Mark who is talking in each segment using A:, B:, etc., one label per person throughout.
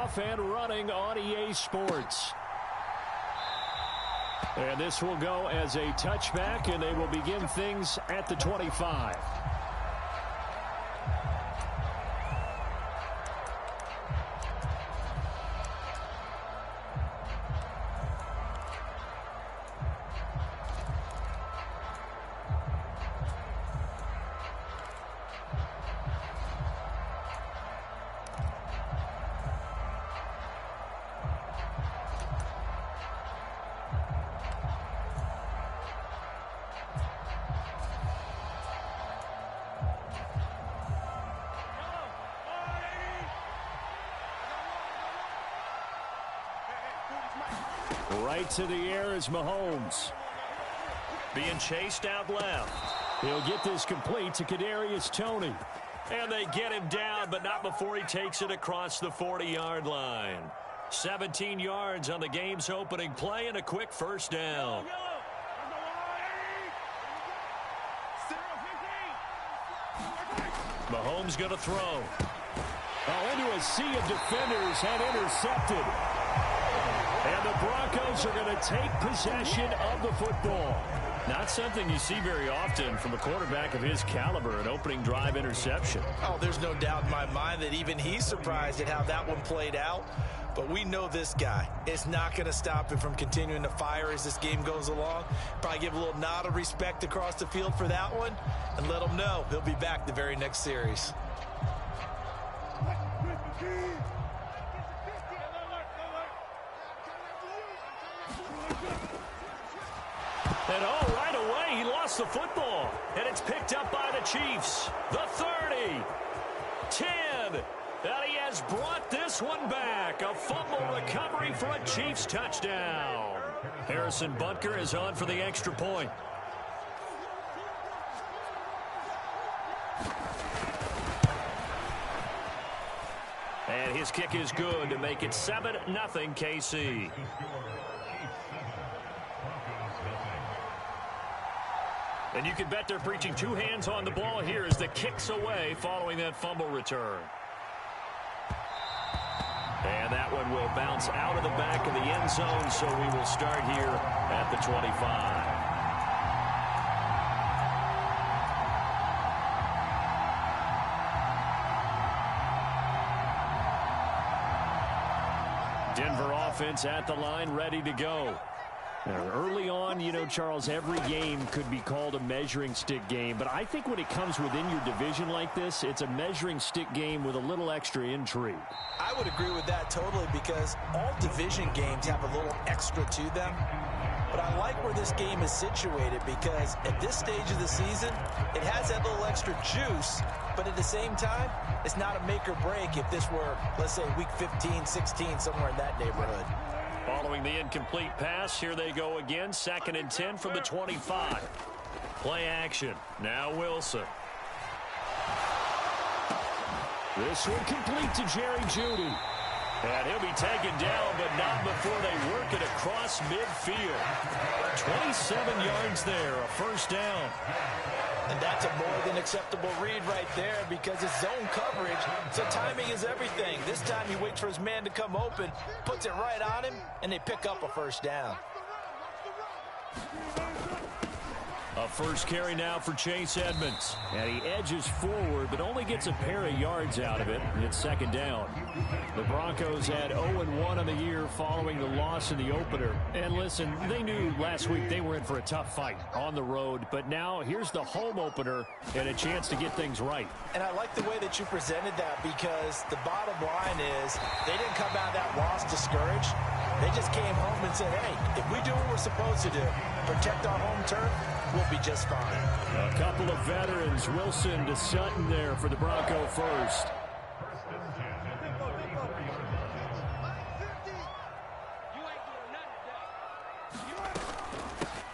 A: off and running on EA Sports. And this will go as a touchback, and they will begin things at the 25. Right to the air is Mahomes.
B: Being chased out left.
A: He'll get this complete to Kadarius Toney.
B: And they get him down, but not before he takes it across the 40-yard line. 17 yards on the game's opening play and a quick first down. Mahomes going to throw.
A: Oh, into a sea of defenders and intercepted. And the Broncos are going to take possession of the football.
B: Not something you see very often from a quarterback of his caliber, an opening drive interception.
C: Oh, there's no doubt in my mind that even he's surprised at how that one played out. But we know this guy is not going to stop him from continuing to fire as this game goes along. Probably give a little nod of respect across the field for that one and let him know he'll be back the very next series.
B: And oh, right away, he lost the football. And it's picked up by the Chiefs. The 30, 10, and he has brought this one back. A fumble recovery for a Chiefs touchdown. Harrison Butker is on for the extra point. And his kick is good to make it 7-0 KC. And you can bet they're preaching two hands on the ball here as the kick's away following that fumble return. And that one will bounce out of the back of the end zone, so we will start here at the 25. Denver offense at the line, ready to go. Early on, you know, Charles, every game could be called a measuring stick game. But I think when it comes within your division like this, it's a measuring stick game with a little extra intrigue.
C: I would agree with that totally because all division games have a little extra to them. But I like where this game is situated because at this stage of the season, it has that little extra juice. But at the same time, it's not a make or break if this were, let's say, week 15, 16, somewhere in that neighborhood.
B: Following the incomplete pass, here they go again. 2nd and 10 from the 25. Play action. Now Wilson.
A: This one complete to Jerry Jeudy.
B: And he'll be taken down, but not before they work it across midfield. 27 yards there, a first down.
C: And that's a more than acceptable read right there because it's zone coverage, so timing is everything. This time he waits for his man to come open, puts it right on him, and they pick up a first down.
A: A first carry now for Chase Edmonds. And he edges forward, but only gets a pair of yards out of it. It's 2nd down. The Broncos had 0-1 on the year following the loss in the opener. And listen, they knew last week they were in for a tough fight on the road. But now here's the home opener and a chance to get things right.
C: And I like the way that you presented that because the bottom line is they didn't come out of that loss discouraged. They just came home and said, hey, if we do what we're supposed to do, protect our home turf, we'll be just fine.
A: A couple of veterans, Wilson to Sutton there for the Bronco first.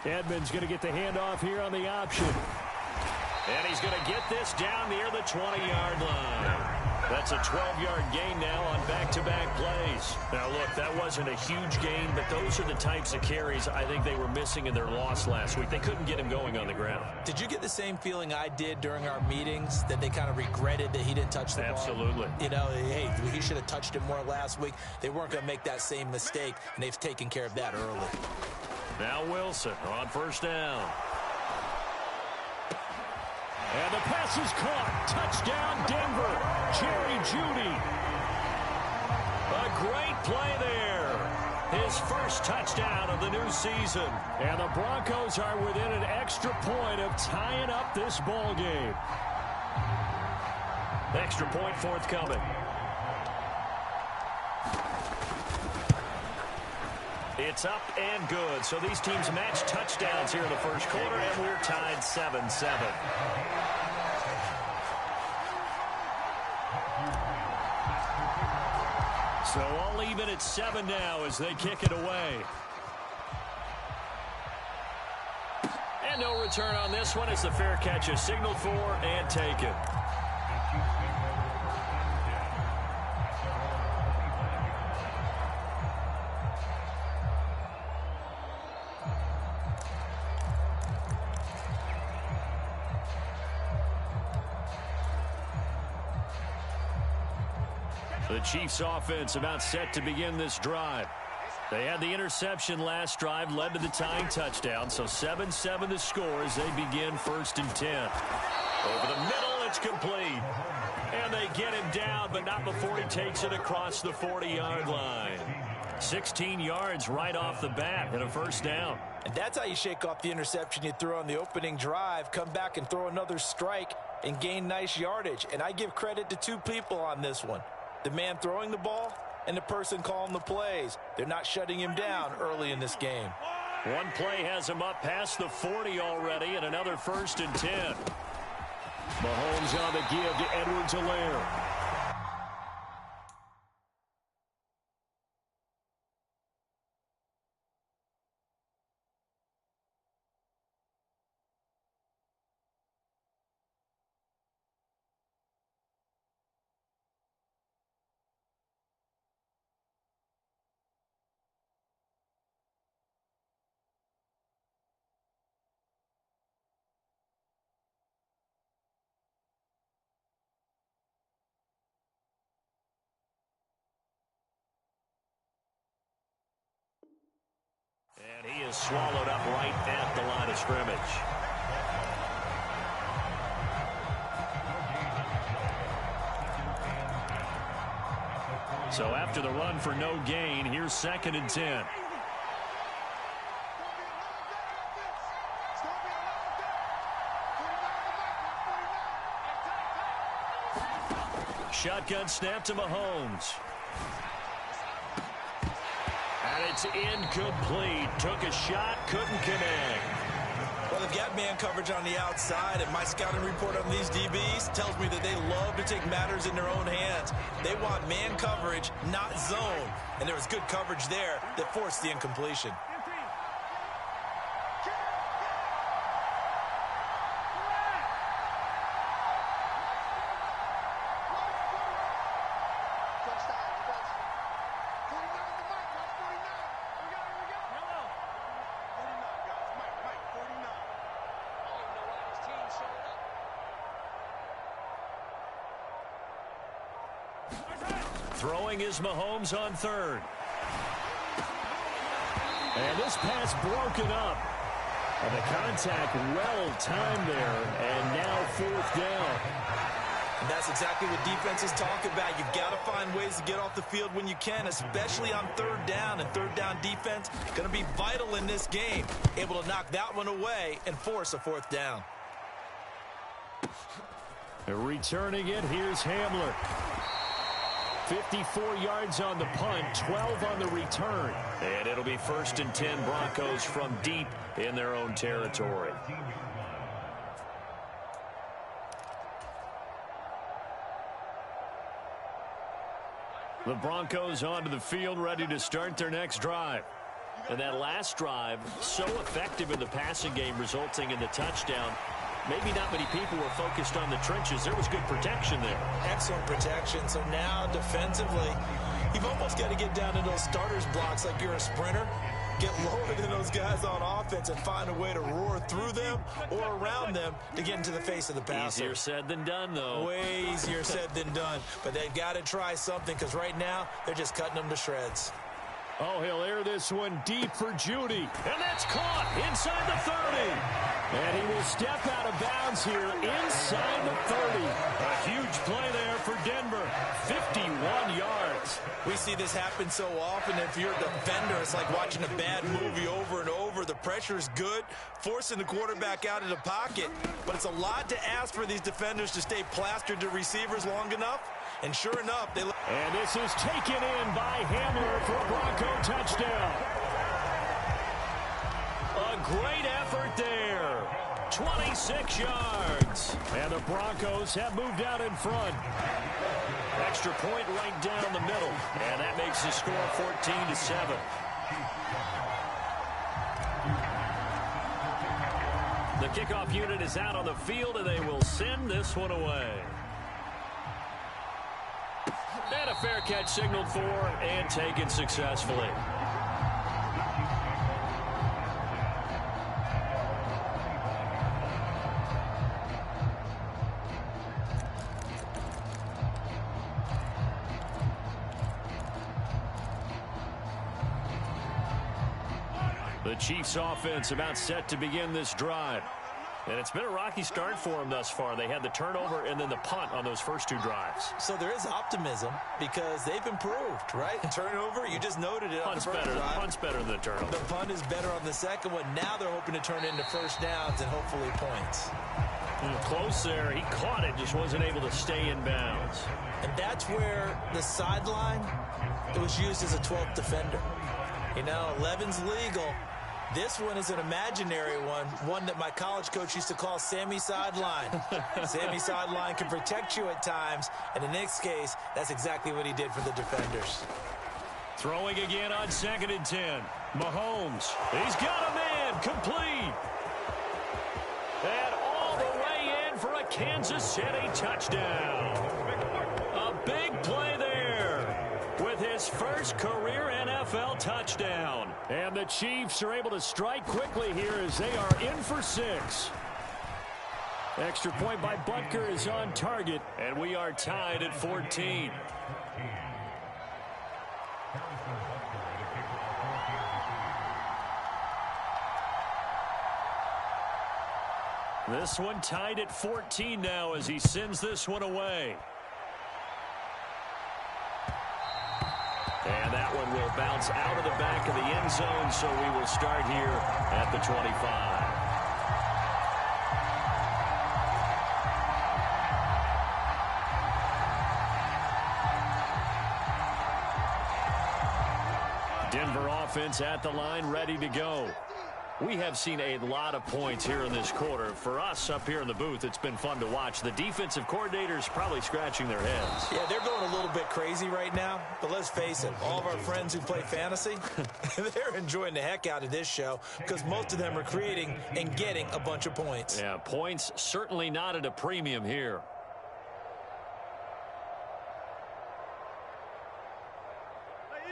A: Edmonds going to get the handoff here on the option.
B: And he's going to get this down near the 20-yard line.
A: That's a 12-yard gain now on back-to-back plays. Now, look, that wasn't a huge gain, but those are the types of carries I think they were missing in their loss last week. They couldn't get him going on the ground.
C: Did you get the same feeling I did during our meetings, that they kind of regretted that he didn't touch the ball?
A: Absolutely.
C: You know, hey, he should have touched it more last week. They weren't going to make that same mistake, and they've taken care of that early.
A: Now Wilson on first down. And the pass is caught. Touchdown, Denver. Jerry Jeudy. A great play there. His first touchdown of the new season. And the Broncos are within an extra point of tying up this ball game. Extra point forthcoming. It's up and good. So these teams match touchdowns here in the first quarter, and we're tied 7-7. So all even at 7 now as they kick it away. And no return on this one as the fair catch is signaled for and taken. The Chiefs offense about set to begin this drive. They had the interception last drive, led to the tying touchdown, so 7-7 the score as they begin 1st and 10. Over the middle, it's complete. And they get him down, but not before he takes it across the 40-yard line. 16 yards right off the bat and a first down.
C: And that's how you shake off the interception you threw on the opening drive, come back and throw another strike and gain nice yardage. And I give credit to two people on this one. The man throwing the ball and the person calling the plays. They're not shutting him down early in this game.
A: One play has him up past the 40 already, and another 1st and 10. Mahomes on the give to Edwards-Helaire. And he is swallowed up right at the line of scrimmage. So after the run for no gain, here's 2nd and 10. Shotgun snap to Mahomes. And it's incomplete. Took a shot, couldn't connect.
C: Well, they've got man coverage on the outside, and my scouting report on these DBs tells me that they love to take matters in their own hands. They want man coverage, not zone. And there was good coverage there that forced the incompletion.
A: Throwing is Mahomes on 3rd. And this pass broken up. And the contact well timed there. And now 4th down.
C: And that's exactly what defenses talk about. You've got to find ways to get off the field when you can, especially on 3rd down. And 3rd down defense going to be vital in this game. Able to knock that one away and force a 4th down.
A: Returning it, here's Hamler. 54 yards on the punt, 12 on the return. And it'll be 1st and 10 Broncos from deep in their own territory. The Broncos onto the field, ready to start their next drive. And that last drive, so effective in the passing game, resulting in the touchdown.
B: maybe not many people were focused on the trenches. There was good protection there.
C: Excellent protection. So now defensively, you've almost got to get down to those starters blocks like you're a sprinter. Get lower than those guys on offense and find a way to roar through them or around them to get into the face of the passer.
B: Easier said than done, though.
C: Way easier said than done. But they've got to try something because right now they're just cutting them to shreds.
A: Oh, he'll air this one deep for Judy.
B: And that's caught inside the 30.
A: And he will step out of bounds here inside the 30.
B: A huge play there for Denver. 51 yards.
C: We see this happen so often. If you're a defender, it's like watching a bad movie over and over. The pressure is good, forcing the quarterback out of the pocket. But it's a lot to ask for these defenders to stay plastered to receivers long enough. And sure enough, they...
A: And this is taken in by Hamler for a Bronco touchdown.
B: A great effort there. 26 yards.
A: And the Broncos have moved out in front.
B: Extra point right down the middle. And that makes the score 14-7. The kickoff unit is out on the field, and they will send this one away. And a fair catch signaled for and taken successfully. The Chiefs offense about set to begin this drive. And it's been a rocky start for them thus far. They had the turnover and then the punt on those first two drives.
C: So there is optimism because they've improved, right? Turnover, you just noted it.
B: Punt's better than the turnover.
C: The punt is better on the second one. Now they're hoping to turn it into first downs and hopefully points.
B: Close there. He caught it, just wasn't able to stay in bounds.
C: And that's where the sideline, it was used as a 12th defender. You know, 11's legal. This one is an imaginary one that my college coach used to call Sammy Sideline. Sammy Sideline can protect you at times, and in this case, that's exactly what he did for the defenders.
B: Throwing again on 2nd and 10. Mahomes, he's got a man, complete. And all the way in for a Kansas City touchdown. A big play there with his first career NFL touchdown.
A: And the Chiefs are able to strike quickly here as they are in for 6. Extra point by Butker is on target.
B: And we are tied at 14. This one tied at 14 now as he sends this one away. And that one will bounce out of the back of the end zone, so we will start here at the 25. Denver offense at the line, ready to go. We have seen a lot of points here in this quarter. For us up here in the booth, it's been fun to watch. The defensive coordinators probably scratching their heads.
C: Yeah, they're going a little bit crazy right now. But let's face it, all of our friends who play fantasy, they're enjoying the heck out of this show because most of them are creating and getting a bunch of points.
B: Yeah, points certainly not at a premium here.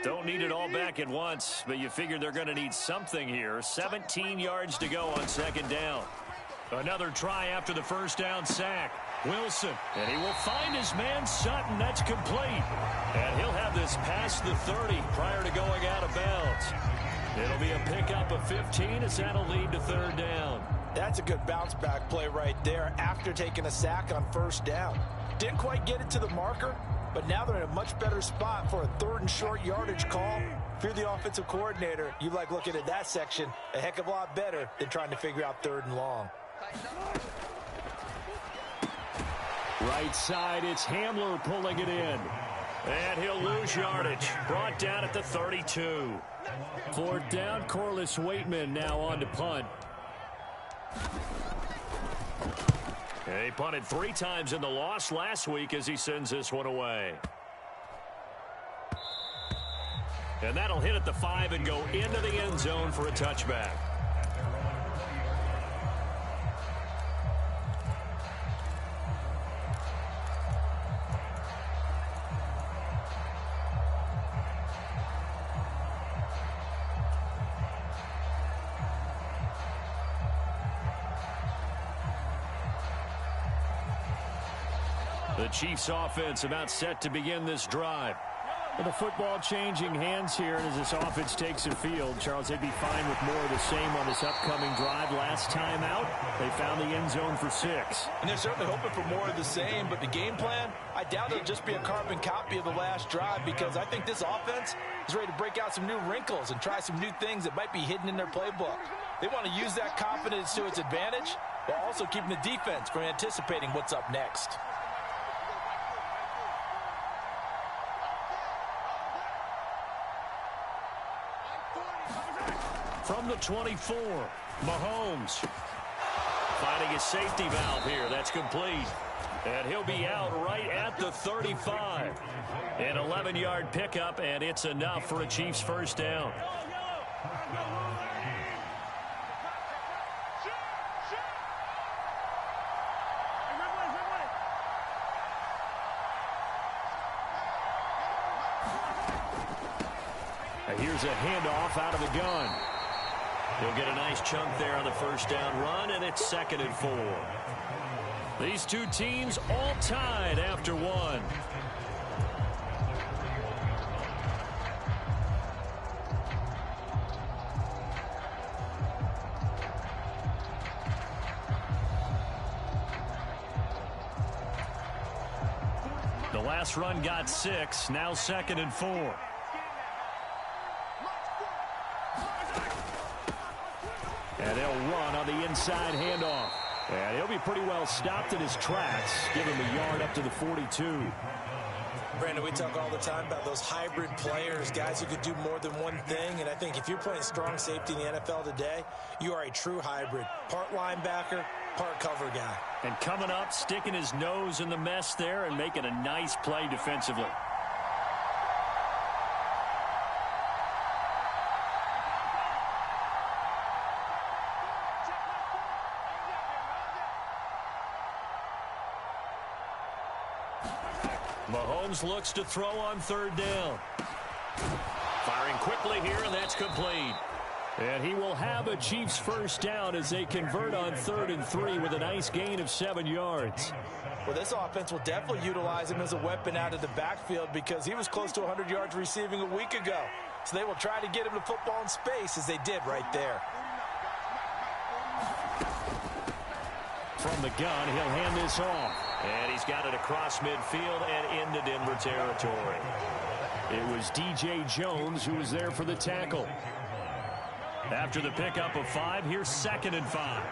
B: Don't need it all back at once, but you figure they're going to need something here. 17 yards to go on 2nd down. Another try after the first down sack. Wilson, and he will find his man Sutton. That's complete. And he'll have this past the 30 prior to going out of bounds. It'll be a pickup of 15 as that'll lead to 3rd down.
C: That's a good bounce back play right there after taking a sack on 1st down. Didn't quite get it to the marker, but now they're in a much better spot for a 3rd and short yardage call. If you're the offensive coordinator, you like looking at that section a heck of a lot better than trying to figure out 3rd and long.
A: Right side, it's Hamler pulling it in.
B: And he'll lose yardage. Brought down at the 32.
A: 4th down, Corliss Waitman now on to punt.
B: He punted 3 times in the loss last week as he sends this one away. And that'll hit at the 5 and go into the end zone for a touchback.
A: The Chiefs offense about set to begin this drive.
B: With the football changing hands here, and as this offense takes the field, Charles, they'd be fine with more of the same on this upcoming drive. Last time out, they found the end zone for 6.
C: And they're certainly hoping for more of the same, but the game plan, I doubt it'll just be a carbon copy of the last drive, because I think this offense is ready to break out some new wrinkles and try some new things that might be hidden in their playbook. They want to use that confidence to its advantage, while also keeping the defense from anticipating what's up next.
B: From the 24, Mahomes. Finding his safety valve here. That's complete. And he'll be out right at the 35. An 11-yard pickup, and it's enough for a Chiefs first down. And here's a handoff out of the gun. He'll get a nice chunk there on the first down run, and it's 2nd and 4. These two teams all tied after 1. The last run got 6, now 2nd and 4. And they'll run on the inside handoff. And he'll be pretty well stopped in his tracks. Give him a yard up to the 42.
C: Brandon, we talk all the time about those hybrid players, guys who could do more than one thing. And I think if you're playing strong safety in the NFL today, you are a true hybrid. Part linebacker, part cover guy.
B: And coming up, sticking his nose in the mess there and making a nice play defensively. Mahomes looks to throw on 3rd down. Firing quickly here, and that's complete. And he will have a Chiefs first down as they convert on 3rd and 3 with a nice gain of 7 yards.
C: Well, this offense will definitely utilize him as a weapon out of the backfield, because he was close to 100 yards receiving a week ago. So they will try to get him the football in space, as they did right there.
B: From the gun, he'll hand this off. And he's got it across midfield and into Denver territory. It was DJ Jones who was there for the tackle. After the pickup of 5, here's 2nd and 5.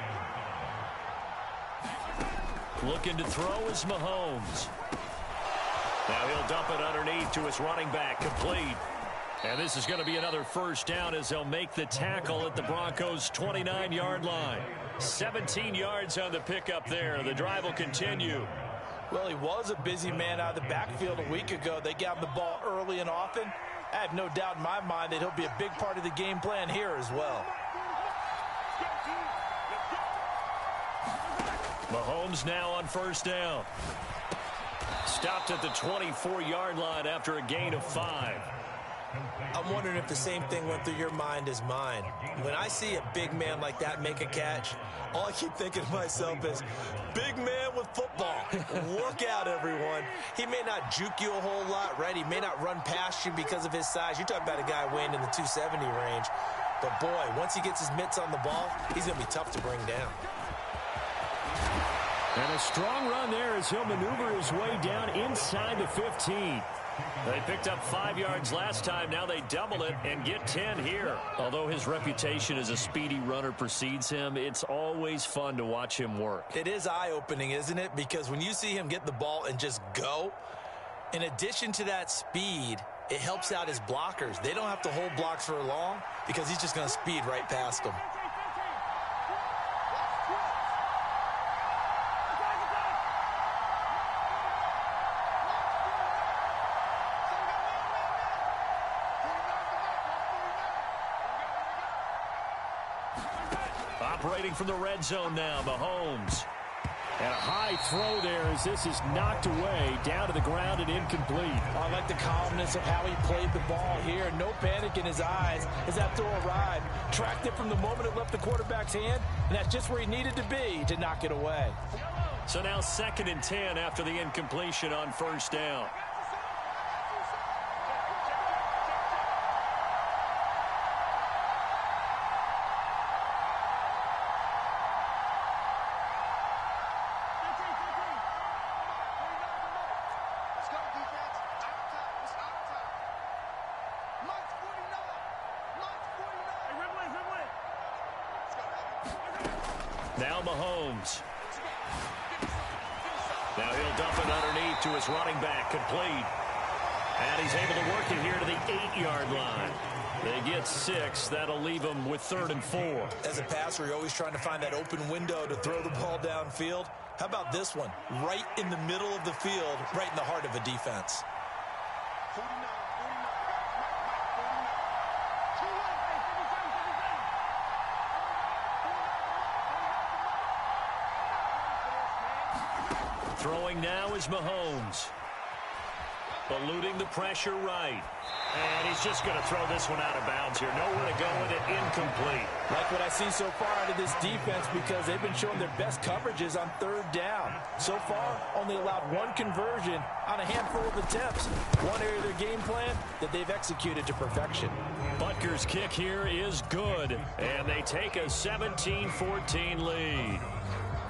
B: Looking to throw is Mahomes. Now he'll dump it underneath to his running back, complete. And this is going to be another first down as they'll make the tackle at the Broncos' 29-yard line. 17 yards on the pickup there. The drive will continue.
C: Well, he was a busy man out of the backfield a week ago. They got him the ball early and often. I have no doubt in my mind that he'll be a big part of the game plan here as well.
B: Mahomes now on first down. Stopped at the 24-yard line after a gain of 5.
C: I'm wondering if the same thing went through your mind as mine. When I see a big man like that make a catch, all I keep thinking to myself is, big man with football. Look out, everyone. He may not juke you a whole lot, right? He may not run past you because of his size. You're talking about a guy weighing in the 270 range. But, boy, once he gets his mitts on the ball, he's going to be tough to bring down.
B: And a strong run there as he'll maneuver his way down inside the 15. They picked up 5 yards last time. Now they double it and get 10 here. Although his reputation as a speedy runner precedes him, it's always fun to watch him work.
C: It is eye-opening, isn't it? Because when you see him get the ball and just go, in addition to that speed, it helps out his blockers. They don't have to hold blocks for long because he's just going to speed right past them.
B: Operating from the red zone now, Mahomes. And a high throw there as this is knocked away, down to the ground and incomplete.
C: I like the calmness of how he played the ball here. No panic in his eyes as that throw arrived. Tracked it from the moment it left the quarterback's hand, and that's just where he needed to be to knock it away.
B: So now 2nd and 10 after the incompletion on first down. Now Mahomes. Now he'll dump it underneath to his running back, complete. And he's able to work it here to the 8-yard line. They get 6. That'll leave them with 3rd and 4.
C: As a passer, you're always trying to find that open window to throw the ball downfield. How about this one? Right in the middle of the field, right in the heart of a defense.
B: Throwing now is Mahomes. Eluding the pressure right. And he's just going to throw this one out of bounds here. Nowhere to go with it. Incomplete.
C: Like what I see so far out of this defense, because they've been showing their best coverages on 3rd down. So far, only allowed 1 conversion on a handful of attempts. One area of their game plan that they've executed to perfection.
B: Butker's kick here is good. And they take a 17-14 lead.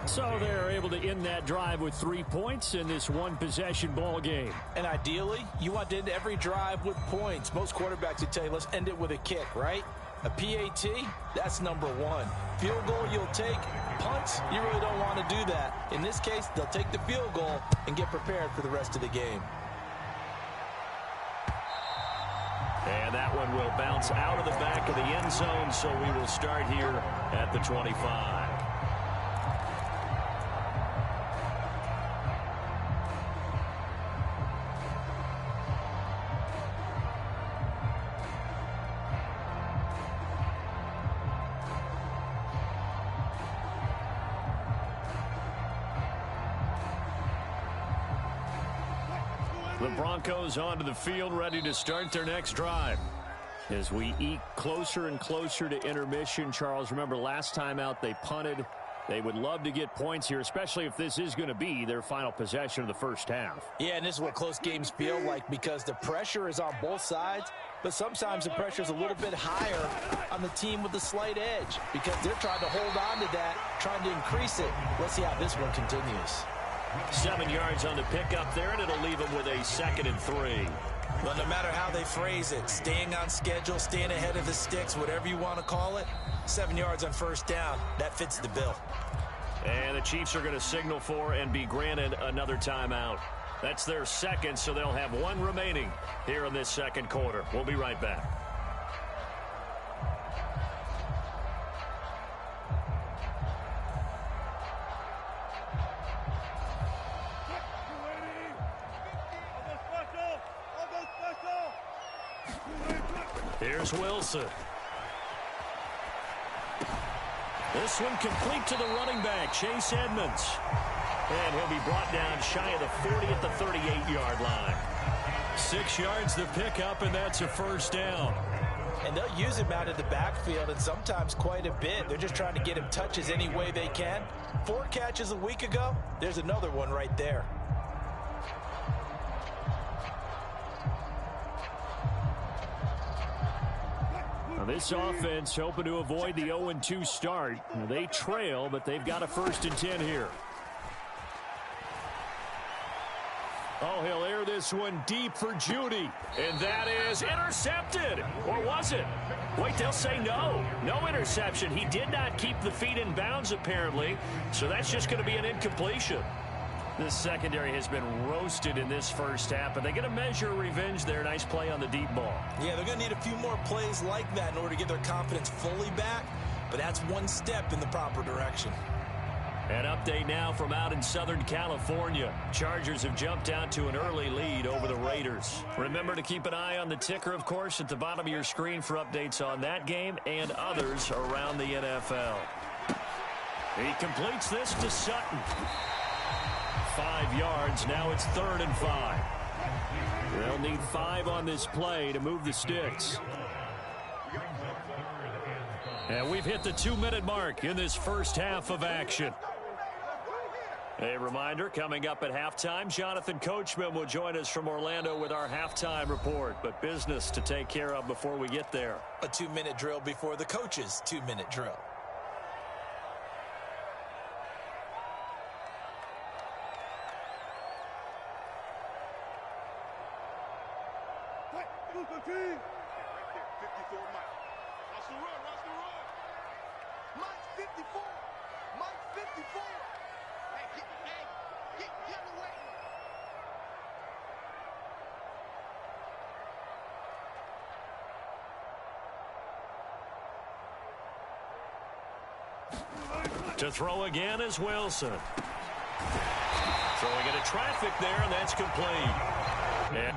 A: So they're able to end that drive with 3 points in this one-possession ball game.
C: And ideally, you want to end every drive with points. Most quarterbacks would tell you, let's end it with a kick, right? A PAT, that's number 1. Field goal you'll take. Punts, you really don't want to do that. In this case, they'll take the field goal and get prepared for the rest of the game.
B: And that one will bounce out of the back of the end zone, so we will start here at the 25.
A: The Broncos onto the field, ready to start their next drive. As we eke closer and closer to intermission, Charles, remember last time out they punted. They would love to get points here, especially if this is going to be their final possession of the first half.
C: Yeah, and this is what close games feel like because the pressure is on both sides, but sometimes the pressure is a little bit higher on the team with the slight edge because they're trying to hold on to that, trying to increase it. Let's see how this one continues.
B: 7 yards on the pickup there, and it'll leave them with a 2nd and 3.
C: Well, no matter how they phrase it, staying on schedule, staying ahead of the sticks, whatever you want to call it, 7 yards on first down, that fits the bill.
B: And the Chiefs are going to signal for and be granted another timeout. That's their 2nd, so they'll have 1 remaining here in this 2nd quarter. We'll be right back. Here's Wilson. This one complete to the running back, Chase Edmonds. And he'll be brought down shy of the 40 at the 38-yard line. 6 yards to pick up, and that's a first down.
C: And they'll use him out of the backfield, and sometimes quite a bit. They're just trying to get him touches any way they can. 4 catches a week ago. There's another one right there.
A: Now this offense hoping to avoid the 0-2 start. Now they trail, but they've got a 1st and 10 here. Oh, he'll air this one deep for Judy.
B: And that is intercepted. Or was it? Wait, they'll say no. No interception. He did not keep the feet in bounds, apparently. So that's just going to be an incompletion.
A: This secondary has been roasted in this first half, but they get a measure of revenge there. Nice play on the deep ball.
C: Yeah, they're going to need a few more plays like that in order to get their confidence fully back. But that's one step in the proper direction.
B: An update now from out in Southern California. Chargers have jumped out to an early lead over the Raiders. Remember to keep an eye on the ticker, of course, at the bottom of your screen for updates on that game and others around the NFL. He completes this to Sutton. 5 yards. Now it's 3rd and 5. They'll need 5 on this play to move the sticks. And we've hit the 2-minute mark in this first half of action. A reminder, coming up at halftime, Jonathan Coachman will join us from Orlando with our halftime report. But business to take care of before we get there.
C: A 2-minute drill before the coach's 2-minute drill.
D: Right there, 54 Mike. Watch the run, watch the run. Mike 54. Mike 54. Hey, get away.
B: To throw again is Wilson. Throwing into traffic there, and that's complete. Yeah.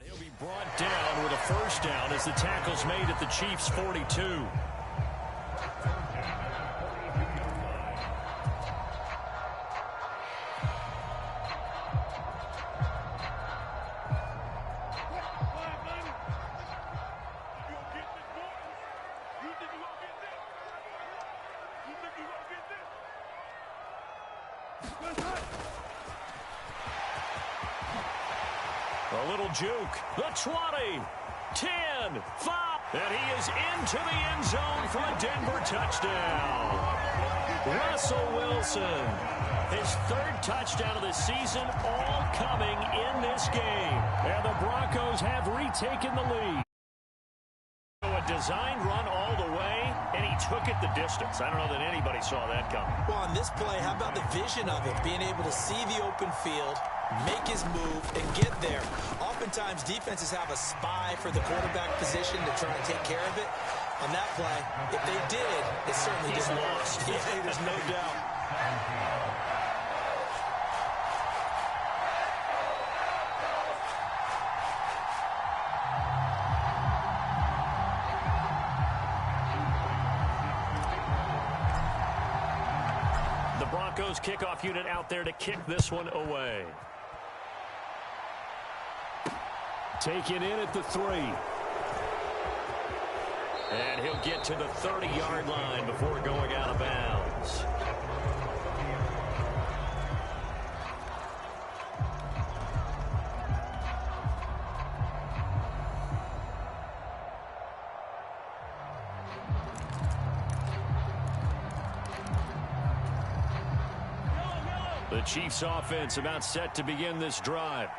B: He'll be brought down with a first down as the tackle's made at the Chiefs' 42. A little juke. The 20, 10, 5. And he is into the end zone for a Denver touchdown. Russell Wilson, his third touchdown of the season, all coming in this game. And the Broncos have retaken the lead. A designed run all the way, and he took it the distance. I don't know that anybody saw that coming.
C: Well, on this play, how about the vision of it? Being able to see the open field, make his move, and get there. Oftentimes, defenses have a spy for the quarterback position to try and take care of it. On that play, if they did, it certainly
B: He's
C: didn't.
B: lost.
C: Yeah, there's no doubt.
B: The Broncos kickoff unit out there to kick this one away. Taken in at the 3. And he'll get to the 30-yard line before going out of bounds. The Chiefs offense about set to begin this drive.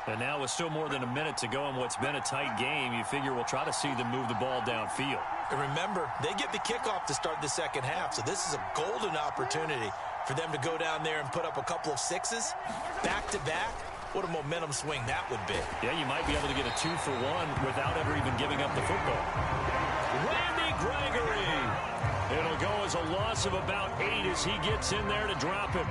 A: And now with still more than a minute to go in what's been a tight game, you figure we'll try to see them move the ball downfield.
C: And remember, they get the kickoff to start the second half, so this is a golden opportunity for them to go down there and put up a couple of sixes back-to-back. What a momentum swing that would be.
A: Yeah, you might be able to get a 2-for-1 without ever even giving up the football.
B: Randy Gregory. It'll go as a loss of about 8 as he gets in there to drop him.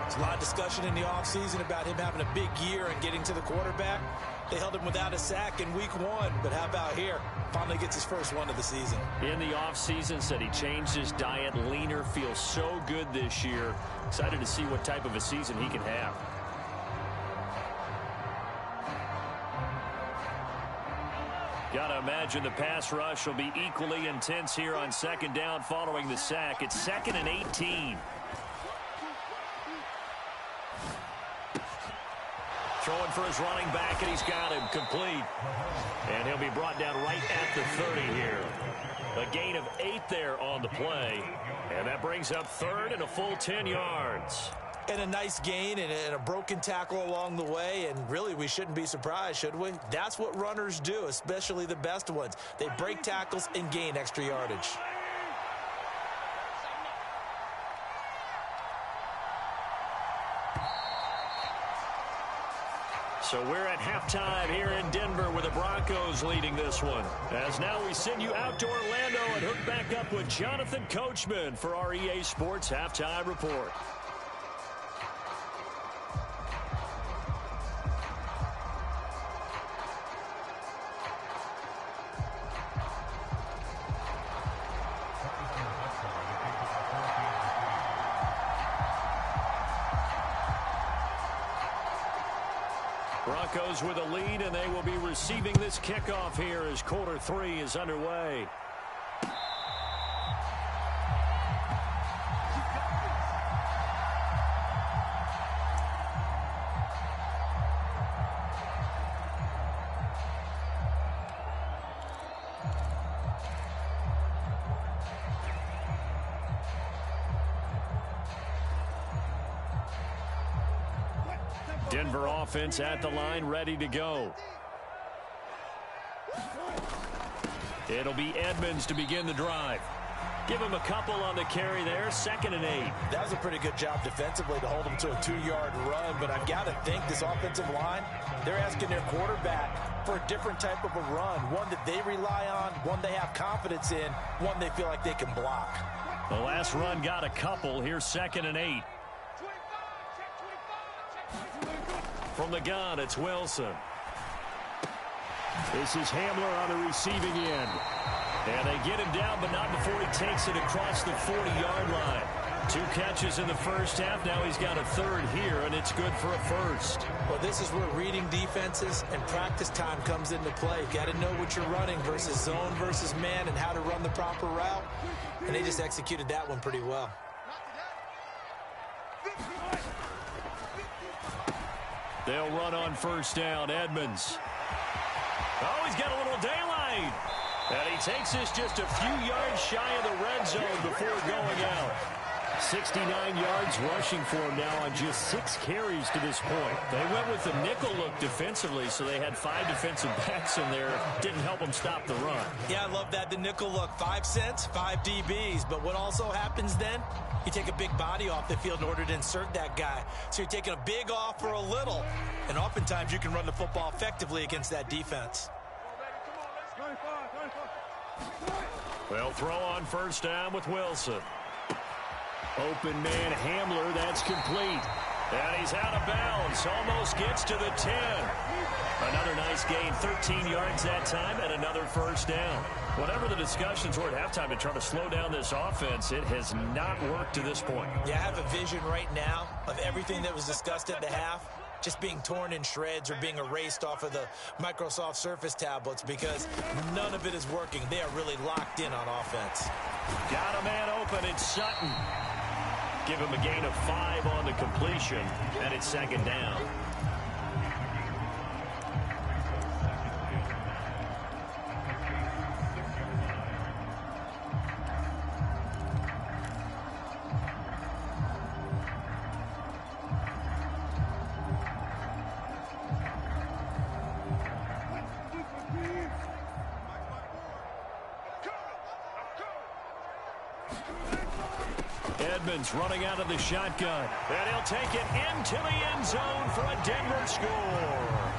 C: There's a lot of discussion in the offseason about him having a big year and getting to the quarterback. They held him without a sack in week 1, but how about here? Finally gets his first one of the season.
A: In the offseason, said he changed his diet, leaner, feels so good this year. Excited to see what type of a season he can have. Gotta imagine the pass rush will be equally intense here on second down following the sack. It's 2nd and 18. Throwing for his running back, and he's got him complete. And he'll be brought down right at the 30 here. A gain of 8 there on the play. And that brings up 3rd and a full 10 yards.
C: And a nice gain and a broken tackle along the way. And really, we shouldn't be surprised, should we? That's what runners do, especially the best ones. They break tackles and gain extra yardage.
B: So we're at halftime here in Denver with the Broncos leading this one. As now we send you out to Orlando and hook back up with Jonathan Coachman for our EA Sports Halftime Report. Broncos with a lead, and they will be receiving this kickoff here as quarter 3 is underway. Denver offense at the line, ready to go. It'll be Edmonds to begin the drive. Give him a couple on the carry there, 2nd and 8.
C: That was a pretty good job defensively to hold him to a 2-yard run, but I've got to think this offensive line, they're asking their quarterback for a different type of a run, one that they rely on, one they have confidence in, one they feel like they can block.
B: The last run got a couple. Here's 2nd and 8. From the gun, it's Wilson. This is Hamler on the receiving end. And they get him down, but not before he takes it across the 40-yard line. 2 catches in the first half. Now he's got a 3rd here, and it's good for a 1st.
C: Well, this is where reading defenses and practice time comes into play. Got to know what you're running versus zone versus man and how to run the proper route. And they just executed that one pretty well.
B: They'll run on 1st down. Edmonds. Oh, he's got a little daylight. And he takes this just a few yards shy of the red zone before going out. 69 yards rushing for him now on just 6 carries to this point. They went with the nickel look defensively, so they had 5 defensive backs in there. Didn't help them stop the run.
C: Yeah, I love that, the nickel look. 5 cents, 5 DBs. But what also happens then? You take a big body off the field in order to insert that guy. So you're taking a big off for a little. And oftentimes you can run the football effectively against that defense.
B: They'll throw on 1st down with Wilson. Open man Hamler, that's complete. And he's out of bounds, almost gets to the 10. Another nice gain, 13 yards that time, and another 1st down. Whatever the discussions were at halftime to try to slow down this offense, it has not worked to this point.
C: Yeah, I have a vision right now of everything that was discussed at the half just being torn in shreds or being erased off of the Microsoft Surface tablets because none of it is working. They are really locked in on offense.
B: Got a man open, it's Sutton. Give him a gain of 5 on the completion, and it's 2nd down.
A: Edmonds running out of the shotgun.
B: And he'll take it into the end zone for a Denver score.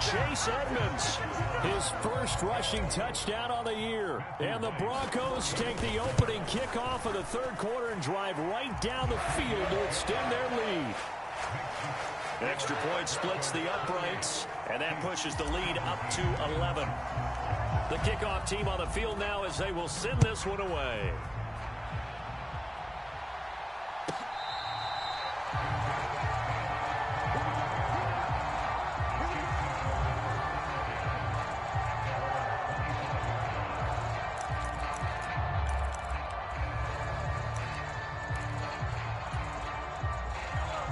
B: Chase Edmonds,
A: his first rushing touchdown on the year. And the Broncos take the opening kickoff of the third quarter and drive right down the field to extend their lead.
B: Extra point splits the uprights, and that pushes the lead up to 11. The kickoff team on the field now as they will send this one away.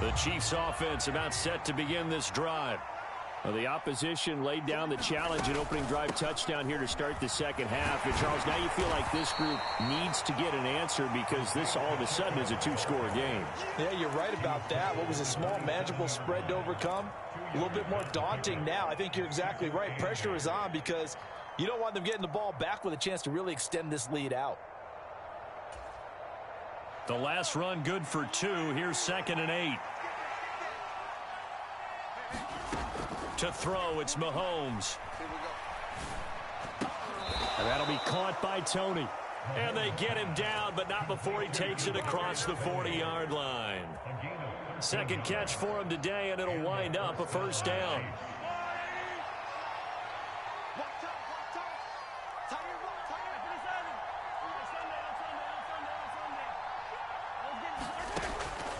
B: The Chiefs offense about set to begin this drive.
A: Well, the opposition laid down the challenge and opening drive touchdown here to start the second half. And Charles, now you feel like this group needs to get an answer because this all of a sudden is a two-score game.
C: Yeah, you're right about that. What was a small, manageable spread to overcome? A little bit more daunting now. I think you're exactly right. Pressure is on because you don't want them getting the ball back with a chance to really extend this lead out.
B: The last run good for 2. Here's 2nd and 8. To throw, it's Mahomes.
A: And that'll be caught by Tony.
B: And they get him down, but not before he takes it across the 40-yard line. Second catch for him today, and it'll wind up a first down.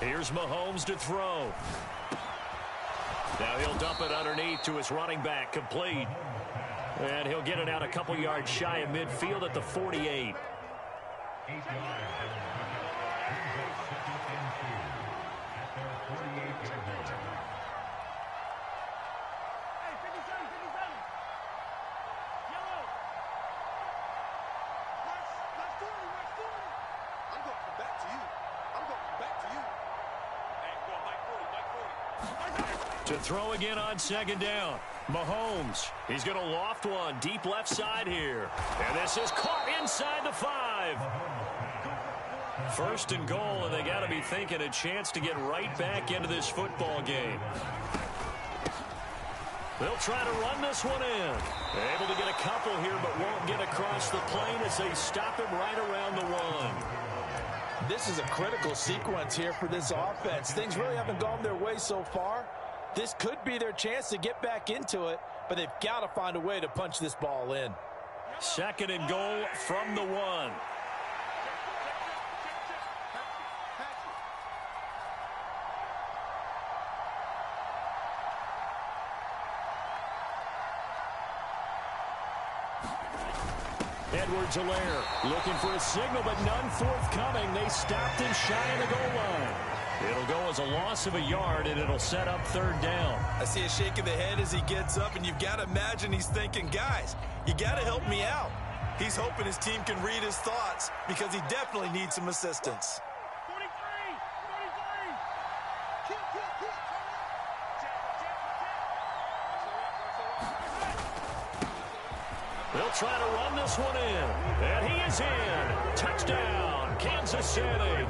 B: Here's Mahomes to throw. Now he'll dump it underneath to his running back, complete. And he'll get it out a couple yards shy of midfield at the 48. To throw again on 2nd down. Mahomes, he's going to loft one deep left side here. And this is caught inside the 5. 1st and goal, and they got to be thinking a chance to get right back into this football game. They'll try to run this one in. Able to get a couple here, but won't get across the plane as they stop him right around the 1.
C: This is a critical sequence here for this offense. Things really haven't gone their way so far. This could be their chance to get back into it, but they've got to find a way to punch this ball in.
B: 2nd and goal from the 1.
A: Edwards-Helaire looking for a signal, but none forthcoming. They stopped him shy of the goal line.
B: It'll go as a loss of a yard, and it'll set up 3rd down.
C: I see a shake of the head as he gets up, and you've got to imagine he's thinking, guys, you got to help me out. He's hoping his team can read his thoughts because he definitely needs some assistance.
D: 43.
B: They'll try to run this one in, and he is in. Touchdown, Kansas City.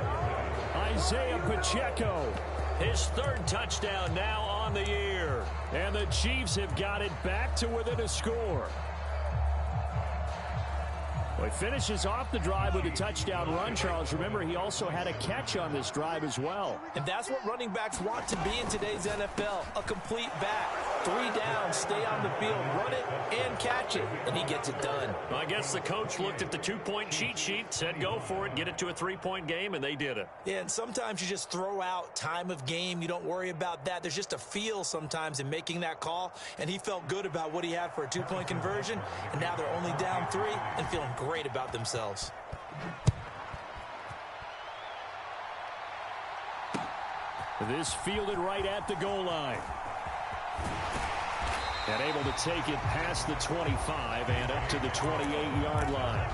A: Isaiah Pacheco,
B: his 3rd touchdown now on the year.
A: And the Chiefs have got it back to within a score. Well, he finishes off the drive with a touchdown run, Charles. Remember, he also had a catch on this drive as well.
C: And that's what running backs want to be in today's NFL, a complete back. 3 downs, stay on the field, run it, and catch it, and he gets it done.
B: I guess the coach looked at the 2-point cheat sheet, said go for it, get it to a 3-point game, and they did it.
C: Yeah, and sometimes you just throw out time of game. You don't worry about that. There's just a feel sometimes in making that call, and he felt good about what he had for a 2-point conversion, and now they're only down 3 and feeling great about themselves.
A: This fielded right at the goal line. And able to take it past the 25 and up to the 28-yard line.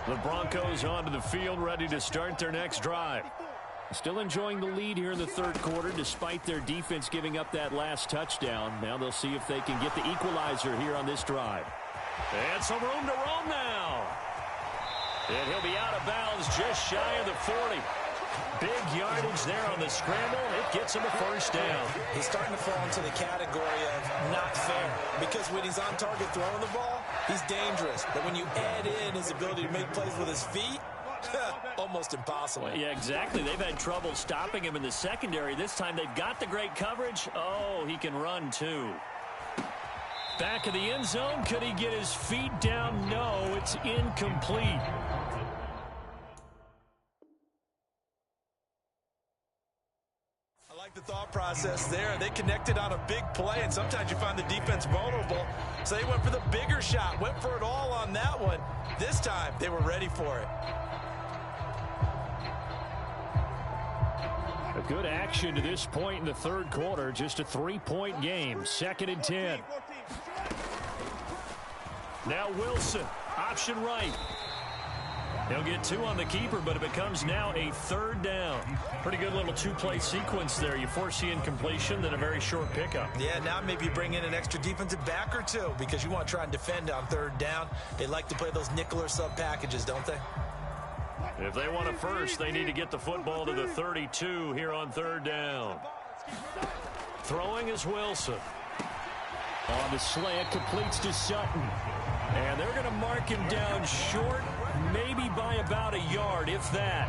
A: The Broncos onto the field, ready to start their next drive. Still enjoying the lead here in the third quarter, despite their defense giving up that last touchdown. Now they'll see if they can get the equalizer here on this drive.
B: And some room to roam now. And he'll be out of bounds just shy of the 40. Big yardage there on the scramble. It gets him a first down.
C: He's starting to fall into the category of not fair, because when he's on target throwing the ball, he's dangerous. But when you add in his ability to make plays with his feet, almost impossible.
B: Yeah, exactly. They've had trouble stopping him in the secondary. This time they've got the great coverage. Oh, he can run too. Back of the end zone. Could he get his feet down? No, it's incomplete.
C: The thought process there. They connected on a big play, and sometimes you find the defense vulnerable. So they went for the bigger shot, went for it all on that one. This time, they were ready for it.
A: A good action to this point in the third quarter. Just a 3-point game. 2nd and 10.
B: Now Wilson, option right. He'll get 2 on the keeper, but it becomes now a 3rd down. Pretty good little 2-play sequence there. You force the incompletion, then a very short pickup.
C: Yeah, now maybe you bring in an extra defensive back or 2, because you want to try and defend on 3rd down. They like to play those nickel or sub packages, don't they?
B: If they want a first, they need to get the football to the 32 here on 3rd down. Throwing is Wilson.
A: On the slant, completes to Sutton.
B: And they're going to mark him down short, maybe by about a yard, if that.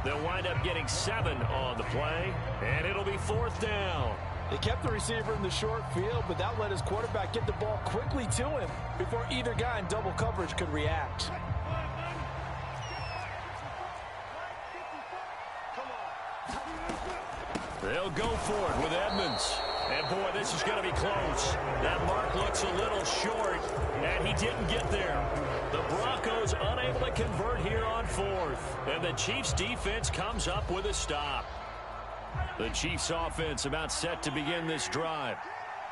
B: They'll wind up getting 7 on the play, and it'll be 4th down.
C: They kept the receiver in the short field, but that let his quarterback get the ball quickly to him before either guy in double coverage could react.
B: They'll go for it with Edmonds. And, boy, this is going to be close. That mark looks a little short, and he didn't get there. The Broncos unable to convert here on 4th. And the Chiefs' defense comes up with a stop. The Chiefs' offense about set to begin this drive.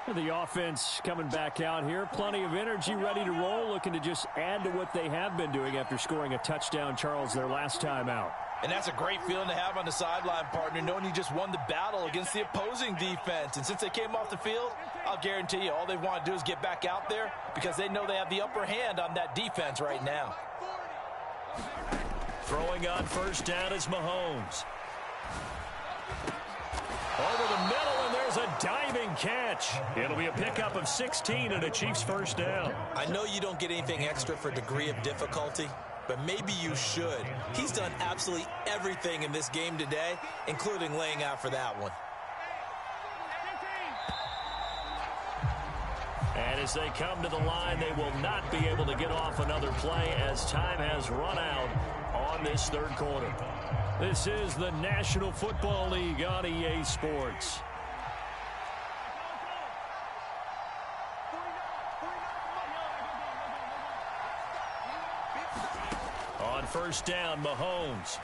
A: The offense coming back out here. Plenty of energy, ready to roll, looking to just add to what they have been doing after scoring a touchdown, Charles, their last time out.
C: And that's a great feeling to have on the sideline, partner, knowing you just won the battle against the opposing defense. And since they came off the field, I'll guarantee you all they want to do is get back out there, because they know they have the upper hand on that defense right now.
B: Throwing on 1st down is Mahomes. Over the middle, and there's a diving catch. It'll be a pickup of 16 and a Chiefs 1st down.
C: I know you don't get anything extra for degree of difficulty, but maybe you should. He's done absolutely everything in this game today, including laying out for that one.
B: And as they come to the line, they will not be able to get off another play as time has run out on this 3rd quarter. This is the National Football League on EA Sports. On 1st down, Mahomes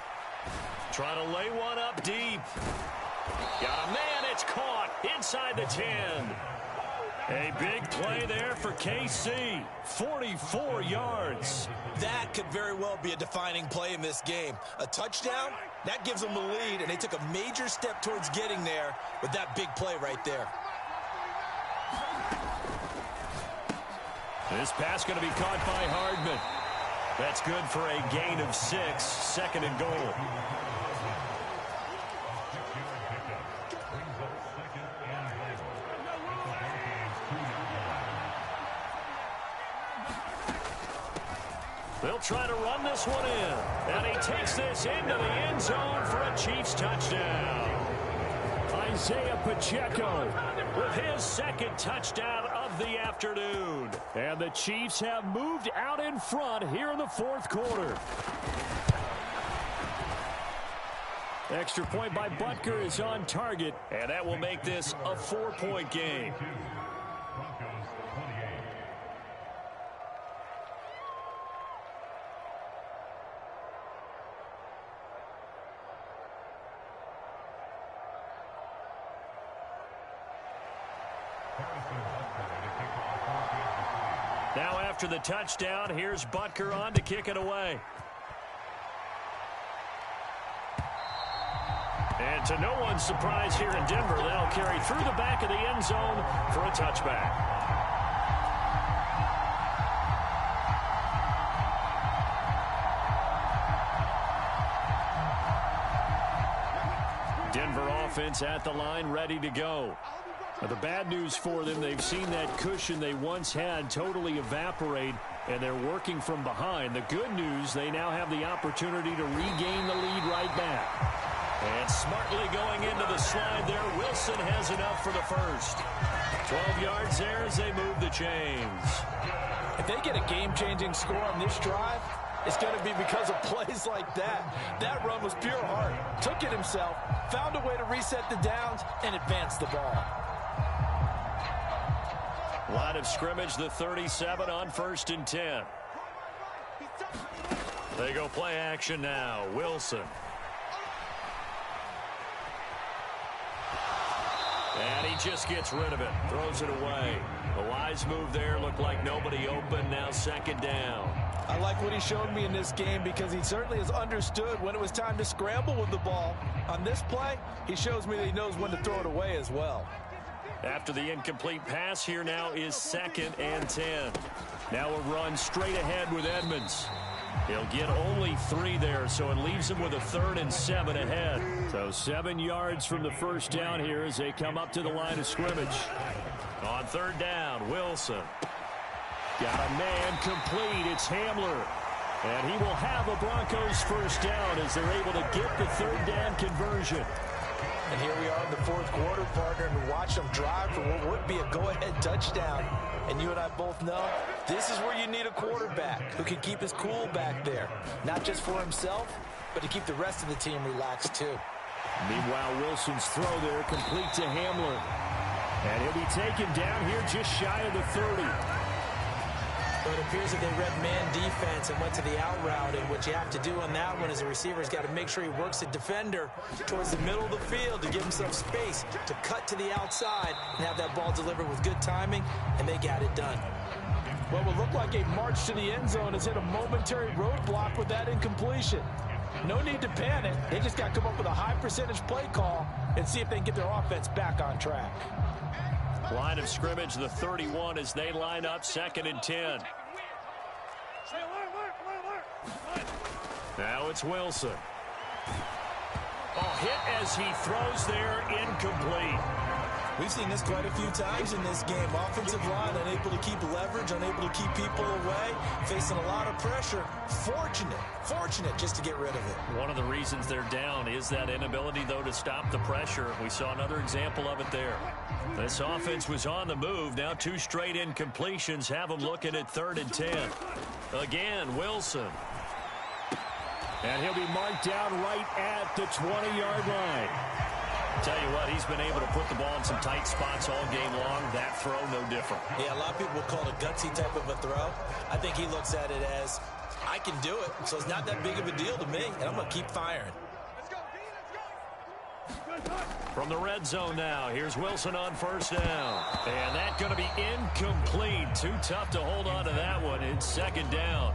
B: trying to lay one up deep. Got a man, it's caught inside the 10. A big play there for KC, 44 yards.
C: That could very well be a defining play in this game. A touchdown, that gives them the lead, and they took a major step towards getting there with that big play right there.
B: This pass going to be caught by Hardman. That's good for a gain of 6, 2nd and goal. They'll try to run this one in. And he takes this into the end zone for a Chiefs touchdown.
A: Isaiah Pacheco
B: with his 2nd touchdown of the afternoon.
A: And the Chiefs have moved out in front here in the 4th quarter. Extra point by Butker is on target.
B: And that will make this a 4-point game. Now after the touchdown, here's Butker on to kick it away. And to no one's surprise here in Denver, that'll carry through the back of the end zone for a touchback. Denver offense at the line, ready to go. Now, the bad news for them, they've seen that cushion they once had totally evaporate, and they're working from behind. The good news, they now have the opportunity to regain the lead right back. And smartly going into the slide there, Wilson has enough for the first. 12 yards there as they move the chains.
C: If they get a game-changing score on this drive, it's going to be because of plays like that. That run was pure heart. Took it himself, found a way to reset the downs, and advanced the ball.
B: Line of scrimmage, the 37 on 1st and 10. They go play action now. Wilson. And he just gets rid of it. Throws it away. A wise move there. Looked like nobody open. Now 2nd down.
C: I like what he showed me in this game because he certainly has understood when it was time to scramble with the ball. On this play, he shows me that he knows when to throw it away as well.
B: After the incomplete pass, here now is 2nd and 10. Now a run straight ahead with Edmonds. He'll get only 3 there, so it leaves him with a 3rd and 7 ahead. So 7 yards from the first down here as they come up to the line of scrimmage. On 3rd down, Wilson. Got a man complete. It's Hamler. And he will have a Broncos first down as they're able to get the 3rd down conversion.
C: And here we are in the 4th quarter, partner, and we watch them drive for what would be a go-ahead touchdown. And you and I both know this is where you need a quarterback who can keep his cool back there. Not just for himself, but to keep the rest of the team relaxed too.
A: Meanwhile, Wilson's throw there complete to Hamler. And he'll be taken down here just shy of the 30.
C: But it appears that they read man defense and went to the out route. And what you have to do on that one is the receiver's got to make sure he works the defender towards the middle of the field to give himself space to cut to the outside and have that ball delivered with good timing, and they got it done. What would look like a march to the end zone has hit a momentary roadblock with that incompletion. No need to panic. They just got to come up with a high percentage play call and see if they can get their offense back on track.
B: Line of scrimmage, the 31 as they line up 2nd and 10. Now it's Wilson. Hit as he throws there, incomplete.
C: We've seen this quite a few times in this game. Offensive line unable to keep leverage, unable to keep people away, facing a lot of pressure. Fortunate just to get rid of it.
B: One of the reasons they're down is that inability, though, to stop the pressure. We saw another example of it there. This offense was on the move. Now 2 straight incompletions have them looking at 3rd and 10. Again, Wilson.
A: And he'll be marked down right at the 20-yard line.
B: Tell you what, he's been able to put the ball in some tight spots all game long. That throw, no different.
C: Yeah, a lot of people would call it a gutsy type of a throw. I think he looks at it as, I can do it, so it's not that big of a deal to me, and I'm going to keep firing.
B: From the red zone now, here's Wilson on 1st down. And that's going to be incomplete. Too tough to hold on to that one. It's 2nd down.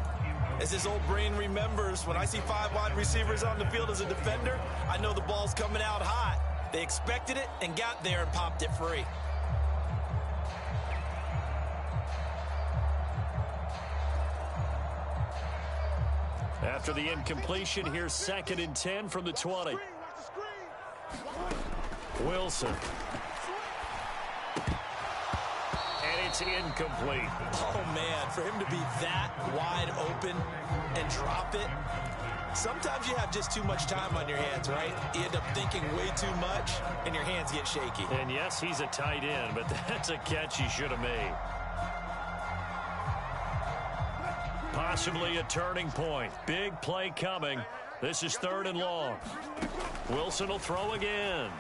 C: As his old brain remembers, when I see 5 wide receivers on the field as a defender, I know the ball's coming out hot. They expected it and got there and popped it free.
B: After the incompletion, here's 2nd and 10 from the 20. Wilson. And it's incomplete.
C: Oh, man, for him to be that wide open and drop it. Sometimes you have just too much time on your hands, right? You end up thinking way too much, and your hands get shaky.
B: And yes, he's a tight end, but that's a catch he should have made. Possibly a turning point. Big play coming. This is 3rd and long. Wilson will throw again.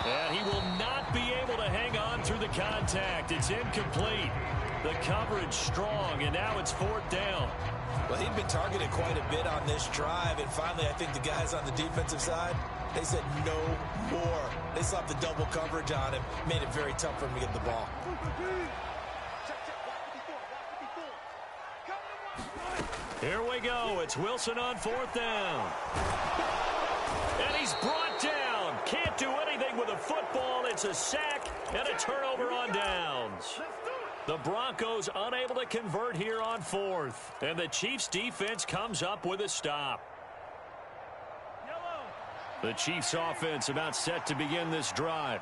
B: And he will not be able to hang on through the contact. It's incomplete. The coverage strong, and now it's 4th down.
C: Well, he'd been targeted quite a bit on this drive, and finally I think the guys on the defensive side, they said no more. They slapped the double coverage on him, made it very tough for him to get the ball.
B: Here we go. It's Wilson on 4th down. And he's brought down. Can't do anything with a football. It's a sack and a turnover on downs. The Broncos unable to convert here on 4th. And the Chiefs defense comes up with a stop. The Chiefs offense about set to begin this drive.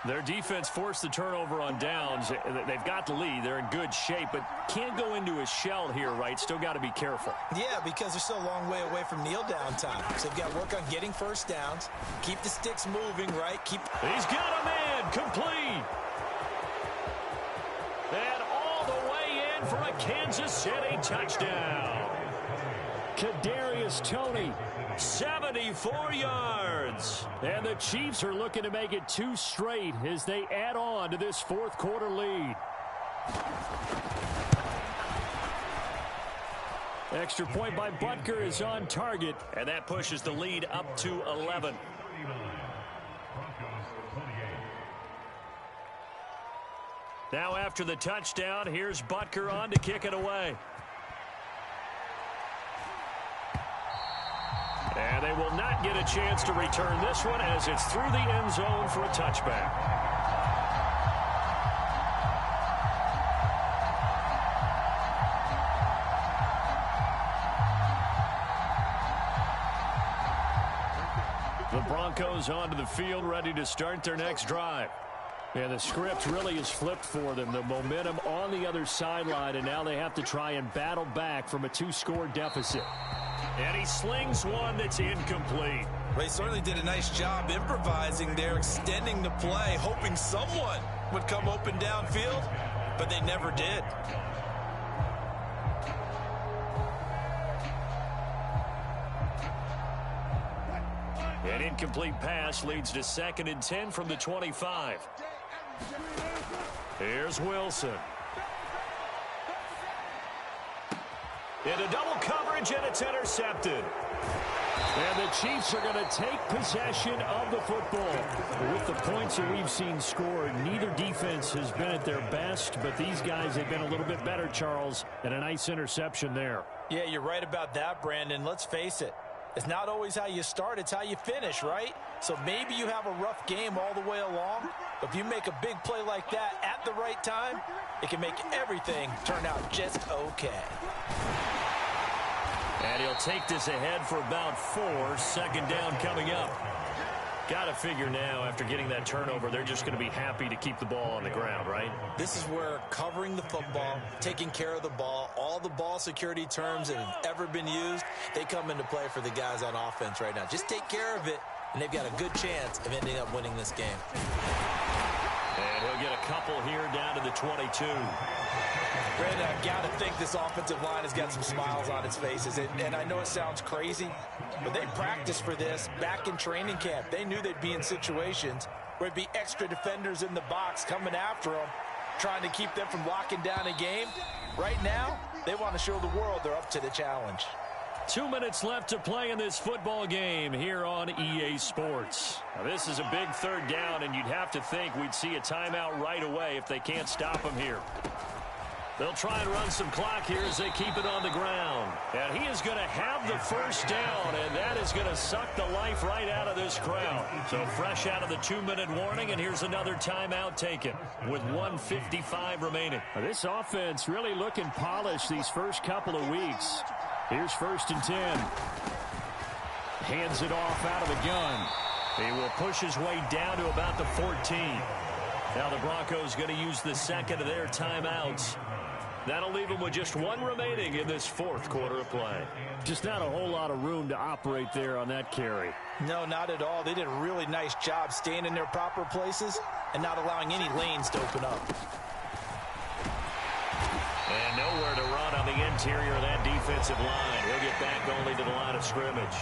B: Their defense forced the turnover on downs. They've got the lead. They're in good shape, but can't go into a shell here, right? Still got to be careful.
C: Yeah, because they're still a long way away from kneel down time. So they've got to work on getting first downs. Keep the sticks moving, right?
B: He's got a man. Complete. And all the way in for a Kansas City touchdown.
A: Kadarius Toney.
B: 74 yards.
A: And the Chiefs are looking to make it 2 straight as they add on to this 4th quarter lead. Extra point by Butker is on target.
B: And that pushes the lead up to 11. Now after the touchdown, here's Butker on to kick it away. And they will not get a chance to return this one as it's through the end zone for a touchback. The Broncos onto the field ready to start their next drive. And the script really is flipped for them. The momentum on the other sideline, and now they have to try and battle back from a 2-score deficit. And he slings one that's incomplete.
C: They certainly did a nice job improvising there, extending the play, hoping someone would come open downfield, but they never did.
B: An incomplete pass leads to 2nd and 10 from the 25. Here's Wilson. Into double coverage, and it's intercepted.
A: And the Chiefs are going to take possession of the football. With the points that we've seen scored, neither defense has been at their best, but these guys have been a little bit better, Charles, and a nice interception there.
C: Yeah, you're right about that, Brandon. Let's face it. It's not always how you start, it's how you finish, right? So maybe you have a rough game all the way along, but if you make a big play like that at the right time, it can make everything turn out just okay.
B: And he'll take this ahead for about 4. 2nd down coming up. Got to figure now, after getting that turnover, they're just going to be happy to keep the ball on the ground, right?
C: This is where covering the football, taking care of the ball, all the ball security terms that have ever been used, they come into play for the guys on offense right now. Just take care of it, and they've got a good chance of ending up winning this game.
B: And he'll get a couple here down to the 22.
C: Brandon, I've got to think this offensive line has got some smiles on its faces. And I know it sounds crazy, but they practiced for this back in training camp. They knew they'd be in situations where there'd be extra defenders in the box coming after them, trying to keep them from locking down a game. Right now, they want to show the world they're up to the challenge.
B: 2 minutes left to play in this football game here on EA Sports. Now, this is a big 3rd down, and you'd have to think we'd see a timeout right away if they can't stop him here. They'll try and run some clock here as they keep it on the ground. And he is going to have the 1st down, and that is going to suck the life right out of this crowd. So fresh out of the 2-minute warning, and here's another timeout taken with 1:55 remaining.
A: This offense really looking polished these first couple of weeks. Here's 1st and 10. Hands it off out of the gun.
B: He will push his way down to about the 14. Now the Broncos going to use the 2nd of their timeouts. That'll leave them with just 1 remaining in this 4th quarter of play.
A: Just not a whole lot of room to operate there on that carry.
C: No, not at all. They did a really nice job staying in their proper places and not allowing any lanes to open up.
B: And nowhere to run on the interior of that defensive line. He'll get back only to the line of scrimmage.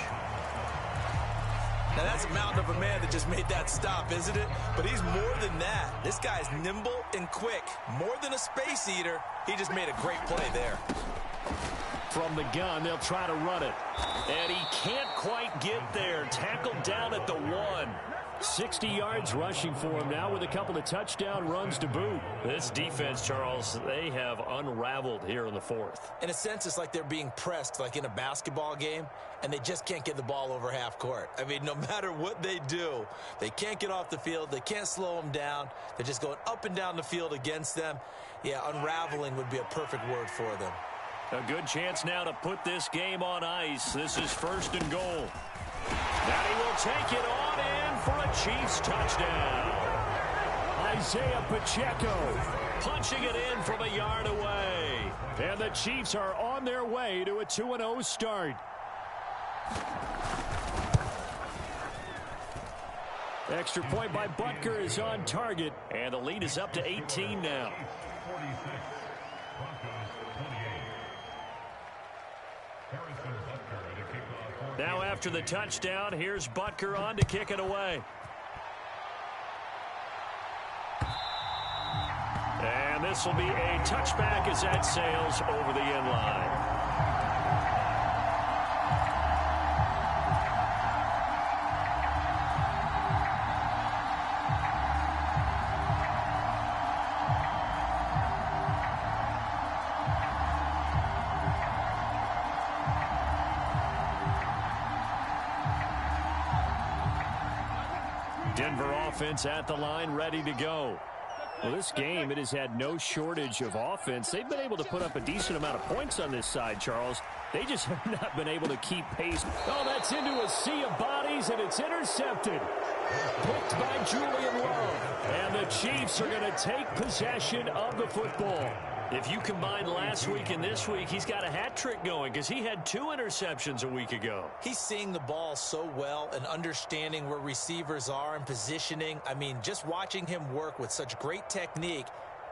C: Now, that's a mountain of a man that just made that stop, isn't it? But he's more than that. This guy's nimble and quick. More than a space eater, he just made a great play there.
A: From the gun, they'll try to run it.
B: And he can't quite get there. Tackled down at the 1.
A: 60 yards rushing for him now with a couple of touchdown runs to boot.
B: This defense, Charles, they have unraveled here in the fourth.
C: In a sense, it's like they're being pressed like in a basketball game, and they just can't get the ball over half court. I mean, no matter what they do, they can't get off the field. They can't slow them down. They're just going up and down the field against them. Yeah, unraveling would be a perfect word for them.
B: A good chance now to put this game on ice. This is 1st and goal. And he will take it on in for a Chiefs touchdown.
A: Isaiah Pacheco
B: Punching it in from a yard away.
A: And the Chiefs are on their way to a 2-0 start. Extra point by Butker is on target.
B: And the lead is up to 18 now. Now after the touchdown, here's Butker on to kick it away. And this will be a touchback as that sails over the end line.
A: Denver offense at the line, ready to go. Well, this game, it has had no shortage of offense. They've been able to put up a decent amount of points on this side, Charles. They just have not been able to keep pace. Oh, that's into a sea of bodies, and it's intercepted. Picked by Julian Love. And the Chiefs are going to take possession of the football.
B: If you combine last week and this week, he's got a hat trick going because he had 2 interceptions a week ago.
C: He's seeing the ball so well and understanding where receivers are and positioning. I mean, just watching him work with such great technique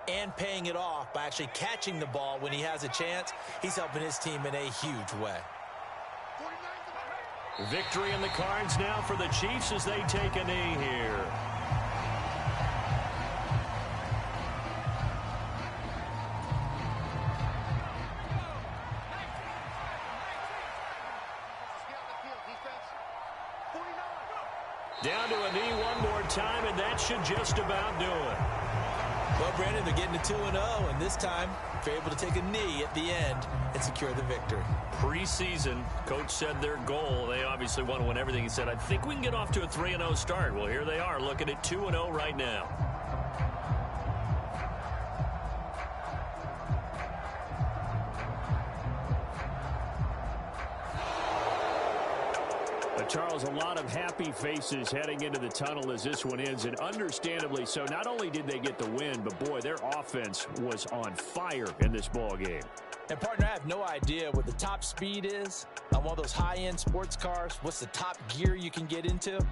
C: and paying it off by actually catching the ball when he has a chance, he's helping his team in a huge way.
B: Victory in the cards now for the Chiefs as they take a knee here. Down to a knee one more time, and that should just about do it.
C: Well, Brandon, they're getting to 2-0, and this time they're able to take a knee at the end and secure the victory.
B: Preseason, coach said their goal, they obviously want to win everything. He said, I think we can get off to a 3-0 start. Well, here they are looking at 2-0 right now.
A: Charles, a lot of happy faces heading into the tunnel as this one ends, and understandably so. Not only did they get the win, but boy, their offense was on fire in this ball game.
C: And partner, I have no idea what the top speed is on one of those high-end sports cars. What's the top gear you can get into?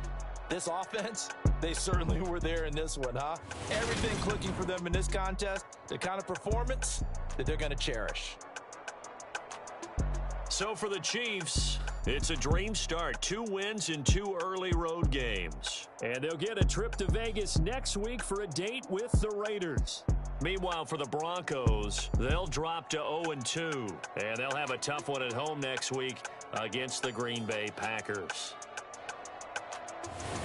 C: This offense, they certainly were there in this one, huh? Everything clicking for them in this contest, the kind of performance that they're going to cherish.
B: So for the Chiefs, it's a dream start. 2 wins in 2 early road games.
A: And they'll get a trip to Vegas next week for a date with the Raiders.
B: Meanwhile, for the Broncos, they'll drop to 0-2. And they'll have a tough one at home next week against the Green Bay Packers.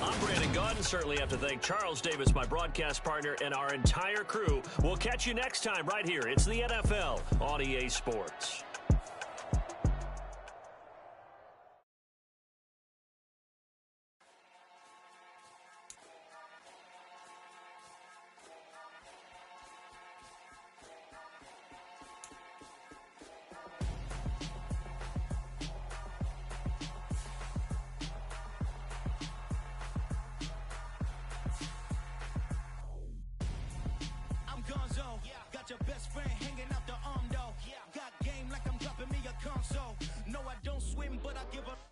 B: I'm Brandon Gaudin. Certainly have to thank Charles Davis, my broadcast partner, and our entire crew. We'll catch you next time right here. It's the NFL on EA Sports.
E: Got your best friend hanging out the arm though. Got game like I'm dropping me a console. No, I don't swim, but I give up.